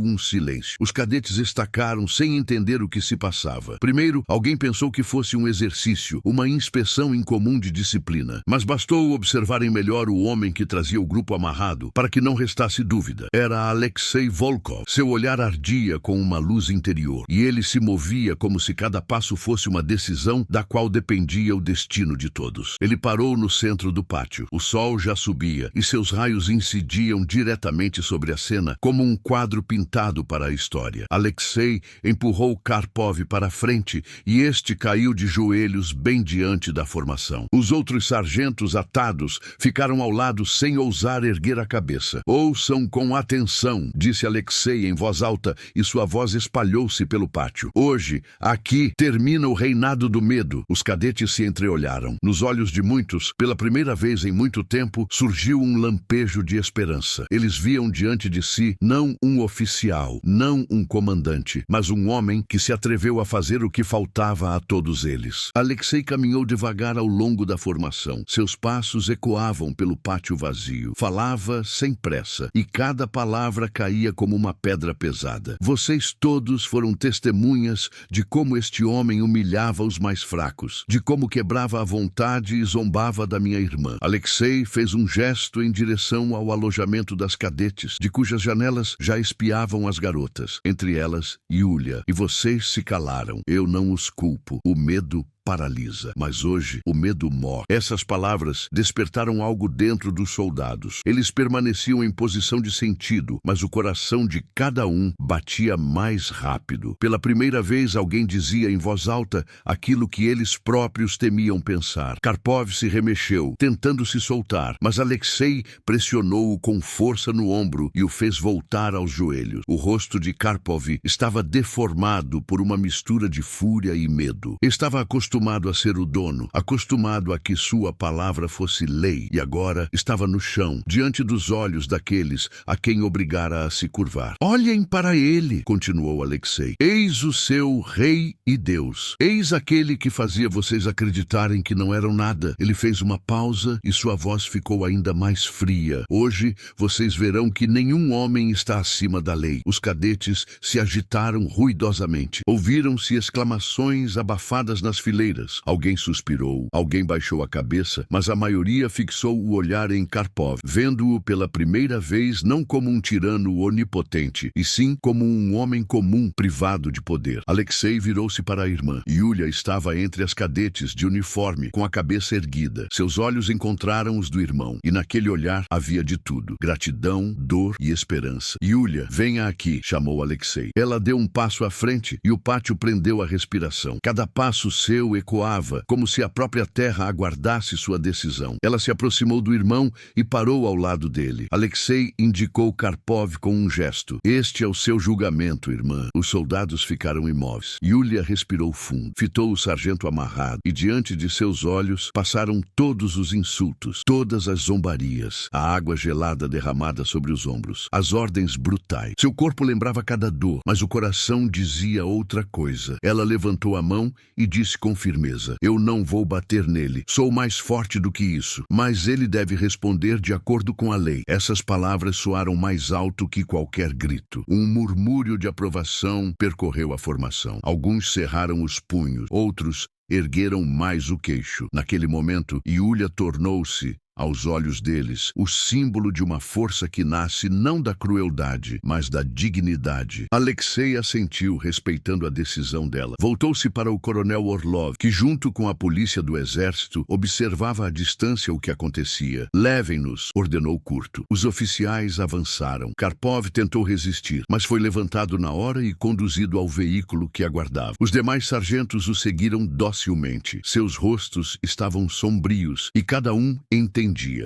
um silêncio. Os cadetes estacaram sem entender o que se passava. Primeiro, alguém pensou que fosse um exercício, uma inspeção incomum de disciplina, mas bastou observarem melhor o homem que trazia o grupo amarrado para que não restasse dúvida. Era Alexei Volkov. Seu olhar ardia com uma luz interior, e ele se movia como se cada passo fosse uma decisão da qual dependia o destino de todos. Ele parou no centro do pátio. O sol já subia, e seus raios incidiam diretamente sobre a cena como um quadro pintado para a história. Alexei empurrou Karpov para a frente, e este caiu de joelhos bem diante da formação. Os outros sargentos atados ficaram ao lado sem ousar erguer a cabeça. Ouçam com atenção, disse Alexei em voz alta, e sua voz espalhou-se pelo pátio. Hoje, aqui, termina o reinado do medo. Os cadetes se entreolharam. Nos olhos de muitos, pela primeira vez em muito tempo, surgiu um lampejo de esperança. Eles viam diante de si não um oficial, não um comandante, mas um homem que se atreveu a fazer o que faltava a todos eles. Alexei caminhou devagar ao longo da formação. Seus passos ecoavam pelo pátio vazio. Falava sem pressa, e cada palavra caía como uma pedra pesada. Vocês todos foram testemunhas de como este homem humilhava os mais fracos, de como quebrava a vontade e zombava da minha irmã. Alexei fez um gesto em direção ao alojamento das cadetes, de cujas janelas já espiavam as garotas, entre elas Yulia. E vocês se calaram. Eu não os culpo. O medo paralisa. Mas hoje, o medo morre. Essas palavras despertaram algo dentro dos soldados. Eles permaneciam em posição de sentido, mas o coração de cada um batia mais rápido. Pela primeira vez, alguém dizia em voz alta aquilo que eles próprios temiam pensar. Karpov se remexeu, tentando se soltar, mas Alexei pressionou-o com força no ombro e o fez voltar aos joelhos. O rosto de Karpov estava deformado por uma mistura de fúria e medo. Estava acostumado acostumado a ser o dono, acostumado a que sua palavra fosse lei, e agora estava no chão, diante dos olhos daqueles a quem obrigara a se curvar. Olhem para ele, continuou Alexei. Eis o seu rei e Deus. Eis aquele que fazia vocês acreditarem que não eram nada. Ele fez uma pausa e sua voz ficou ainda mais fria. Hoje vocês verão que nenhum homem está acima da lei. Os cadetes se agitaram ruidosamente. Ouviram-se exclamações abafadas nas fileiras. Alguém suspirou, alguém baixou a cabeça, mas a maioria fixou o olhar em Karpov, vendo-o pela primeira vez não como um tirano onipotente, e sim como um homem comum privado de poder. Alexei virou-se para a irmã. Yulia estava entre as cadetes de uniforme, com a cabeça erguida. Seus olhos encontraram os do irmão, e naquele olhar havia de tudo: gratidão, dor e esperança. Yulia, venha aqui, chamou Alexei. Ela deu um passo à frente e o pátio prendeu a respiração. Cada passo seu ecoava, como se a própria terra aguardasse sua decisão. Ela se aproximou do irmão e parou ao lado dele. Alexei indicou Karpov com um gesto. Este é o seu julgamento, irmã. Os soldados ficaram imóveis. Yulia respirou fundo, fitou o sargento amarrado, e diante de seus olhos passaram todos os insultos, todas as zombarias, a água gelada derramada sobre os ombros, as ordens brutais. Seu corpo lembrava cada dor, mas o coração dizia outra coisa. Ela levantou a mão e disse com firmeza: eu não vou bater nele. Sou mais forte do que isso, mas ele deve responder de acordo com a lei. Essas palavras soaram mais alto que qualquer grito. Um murmúrio de aprovação percorreu a formação. Alguns cerraram os punhos, outros ergueram mais o queixo. Naquele momento, Yulia tornou-se, aos olhos deles, o símbolo de uma força que nasce não da crueldade, mas da dignidade. Alexei assentiu, respeitando a decisão dela. Voltou-se para o coronel Orlov, que junto com a polícia do exército observava à distância o que acontecia. Levem-nos, ordenou curto. Os oficiais avançaram. Karpov tentou resistir, mas foi levantado na hora e conduzido ao veículo que aguardava. Os demais sargentos o seguiram docilmente. Seus rostos estavam sombrios e cada um entendia.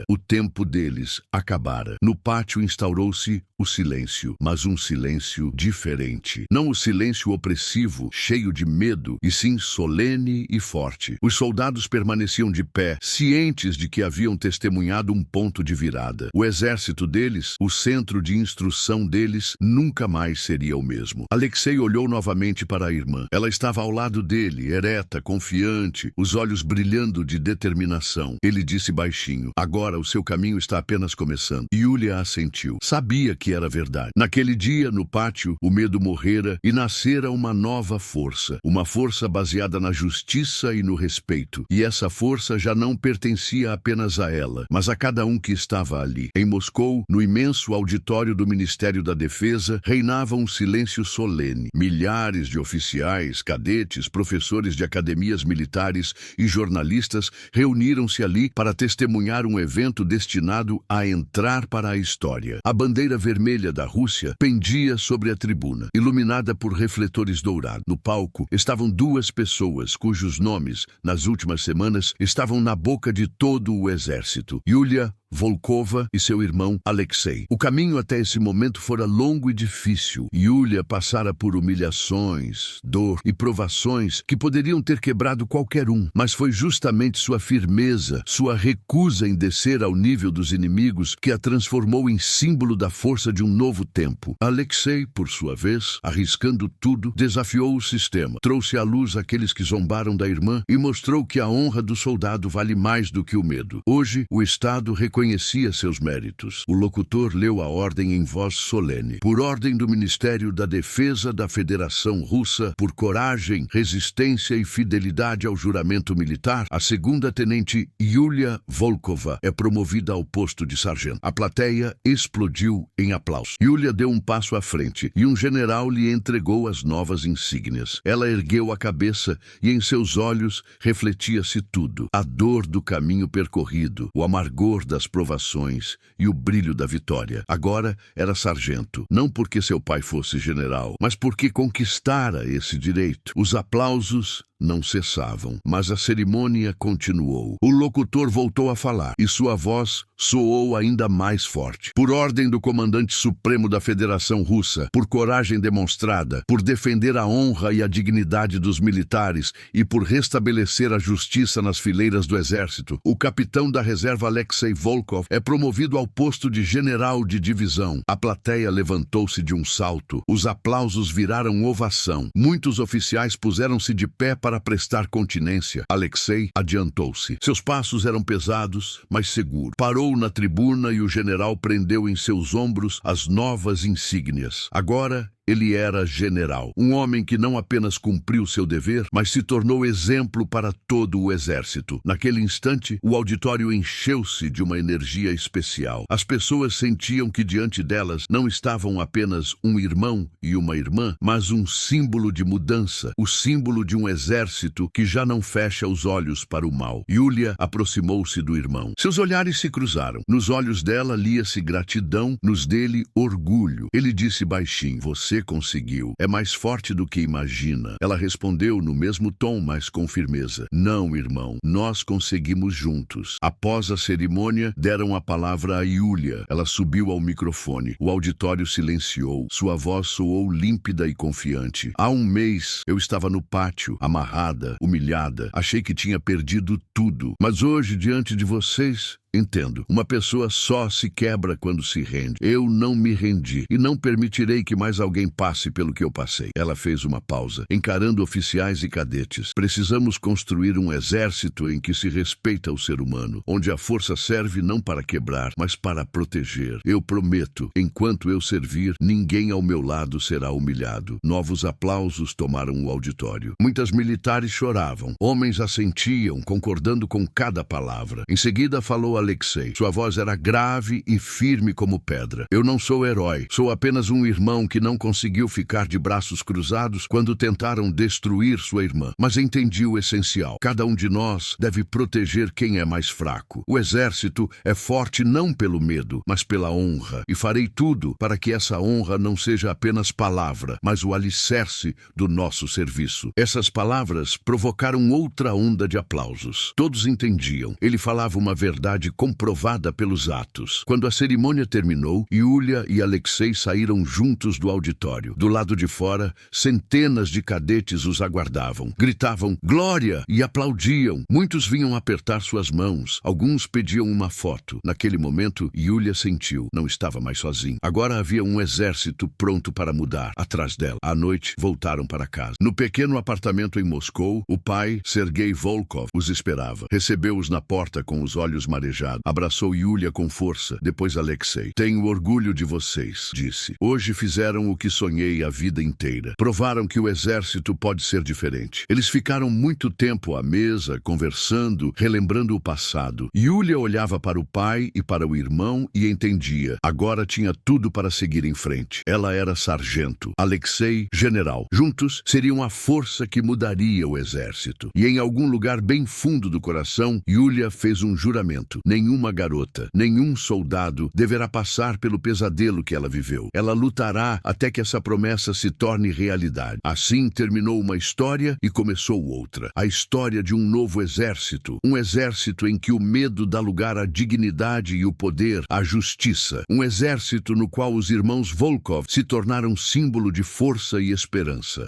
O tempo deles acabara. No pátio instaurou-se o silêncio, mas um silêncio diferente. Não o silêncio opressivo, cheio de medo, e sim solene e forte. Os soldados permaneciam de pé, cientes de que haviam testemunhado um ponto de virada. O exército deles, o centro de instrução deles, nunca mais seria o mesmo. Alexei olhou novamente para a irmã. Ela estava ao lado dele, ereta, confiante, os olhos brilhando de determinação. Ele disse baixinho: agora o seu caminho está apenas começando. Yulia assentiu. Sabia que era verdade. Naquele dia, no pátio, o medo morrera e nascera uma nova força. Uma força baseada na justiça e no respeito. E essa força já não pertencia apenas a ela, mas a cada um que estava ali. Em Moscou, no imenso auditório do Ministério da Defesa, reinava um silêncio solene. Milhares de oficiais, cadetes, professores de academias militares e jornalistas reuniram-se ali para testemunhar um evento destinado a entrar para a história. A bandeira vermelha da Rússia pendia sobre a tribuna, iluminada por refletores dourados. No palco estavam duas pessoas cujos nomes, nas últimas semanas, estavam na boca de todo o exército: Yulia Volkova e seu irmão Alexei. O caminho até esse momento fora longo e difícil. Yulia passara por humilhações, dor e provações que poderiam ter quebrado qualquer um, mas foi justamente sua firmeza, sua recusa em descer ao nível dos inimigos que a transformou em símbolo da força de um novo tempo. Alexei, por sua vez, arriscando tudo, desafiou o sistema, trouxe à luz aqueles que zombaram da irmã e mostrou que a honra do soldado vale mais do que o medo. Hoje, o Estado reconhecia seus méritos. O locutor leu a ordem em voz solene. Por ordem do Ministério da Defesa da Federação Russa, por coragem, resistência e fidelidade ao juramento militar, a segunda-tenente Yulia Volkova é promovida ao posto de sargento. A plateia explodiu em aplauso. Yulia deu um passo à frente e um general lhe entregou as novas insígnias. Ela ergueu a cabeça e em seus olhos refletia-se tudo: a dor do caminho percorrido, o amargor das provações e o brilho da vitória. Agora era sargento, não porque seu pai fosse general, mas porque conquistara esse direito. Os aplausos não cessavam, mas a cerimônia continuou. O locutor voltou a falar, e sua voz soou ainda mais forte. Por ordem do comandante supremo da Federação Russa, por coragem demonstrada, por defender a honra e a dignidade dos militares e por restabelecer a justiça nas fileiras do exército, o capitão da reserva Alexei Volkov é promovido ao posto de general de divisão. A plateia levantou-se de um salto. Os aplausos viraram ovação. Muitos oficiais puseram-se de pé para prestar continência. Alexei adiantou-se. Seus passos eram pesados, mas seguros. Parou na tribuna e o general prendeu em seus ombros as novas insígnias. Agora, ele era general, um homem que não apenas cumpriu seu dever, mas se tornou exemplo para todo o exército. Naquele instante, o auditório encheu-se de uma energia especial. As pessoas sentiam que diante delas não estavam apenas um irmão e uma irmã, mas um símbolo de mudança, o símbolo de um exército que já não fecha os olhos para o mal. Yulia aproximou-se do irmão. Seus olhares se cruzaram. Nos olhos dela lia-se gratidão, nos dele orgulho. Ele disse baixinho: "Você conseguiu. É mais forte do que imagina." Ela respondeu no mesmo tom, mas com firmeza: "Não, irmão, nós conseguimos juntos." Após a cerimônia, deram a palavra a Yulia. Ela subiu ao microfone. O auditório silenciou. Sua voz soou límpida e confiante. "Há um mês, eu estava no pátio, amarrada, humilhada. Achei que tinha perdido tudo. Mas hoje, diante de vocês, entendo. Uma pessoa só se quebra quando se rende. Eu não me rendi e não permitirei que mais alguém passe pelo que eu passei." Ela fez uma pausa, encarando oficiais e cadetes. "Precisamos construir um exército em que se respeita o ser humano, onde a força serve não para quebrar, mas para proteger. Eu prometo, enquanto eu servir, ninguém ao meu lado será humilhado." Novos aplausos tomaram o auditório. Muitas militares choravam. Homens assentiam, concordando com cada palavra. Em seguida falou Alexei. Sua voz era grave e firme como pedra. "Eu não sou herói. Sou apenas um irmão que não conseguiu ficar de braços cruzados quando tentaram destruir sua irmã. Mas entendi o essencial. Cada um de nós deve proteger quem é mais fraco. O exército é forte não pelo medo, mas pela honra. E farei tudo para que essa honra não seja apenas palavra, mas o alicerce do nosso serviço." Essas palavras provocaram outra onda de aplausos. Todos entendiam. Ele falava uma verdade comprovada pelos atos. Quando a cerimônia terminou, Yulia e Alexei saíram juntos do auditório. Do lado de fora, centenas de cadetes os aguardavam. Gritavam "Glória!" e aplaudiam. Muitos vinham apertar suas mãos. Alguns pediam uma foto. Naquele momento, Yulia sentiu. Não estava mais sozinha. Agora havia um exército pronto para mudar. Atrás dela. À noite, voltaram para casa. No pequeno apartamento em Moscou, o pai, Sergei Volkov, os esperava. Recebeu-os na porta com os olhos marejados. Abraçou Yulia com força. Depois Alexei. "Tenho orgulho de vocês", disse. "Hoje fizeram o que sonhei a vida inteira. Provaram que o exército pode ser diferente." Eles ficaram muito tempo à mesa, conversando, relembrando o passado. Yulia olhava para o pai e para o irmão e entendia. Agora tinha tudo para seguir em frente. Ela era sargento. Alexei, general. Juntos, seriam a força que mudaria o exército. E em algum lugar bem fundo do coração, Yulia fez um juramento. Nenhuma garota, nenhum soldado deverá passar pelo pesadelo que ela viveu. Ela lutará até que essa promessa se torne realidade. Assim terminou uma história e começou outra. A história de um novo exército. Um exército em que o medo dá lugar à dignidade e o poder à justiça. Um exército no qual os irmãos Volkov se tornaram símbolo de força e esperança.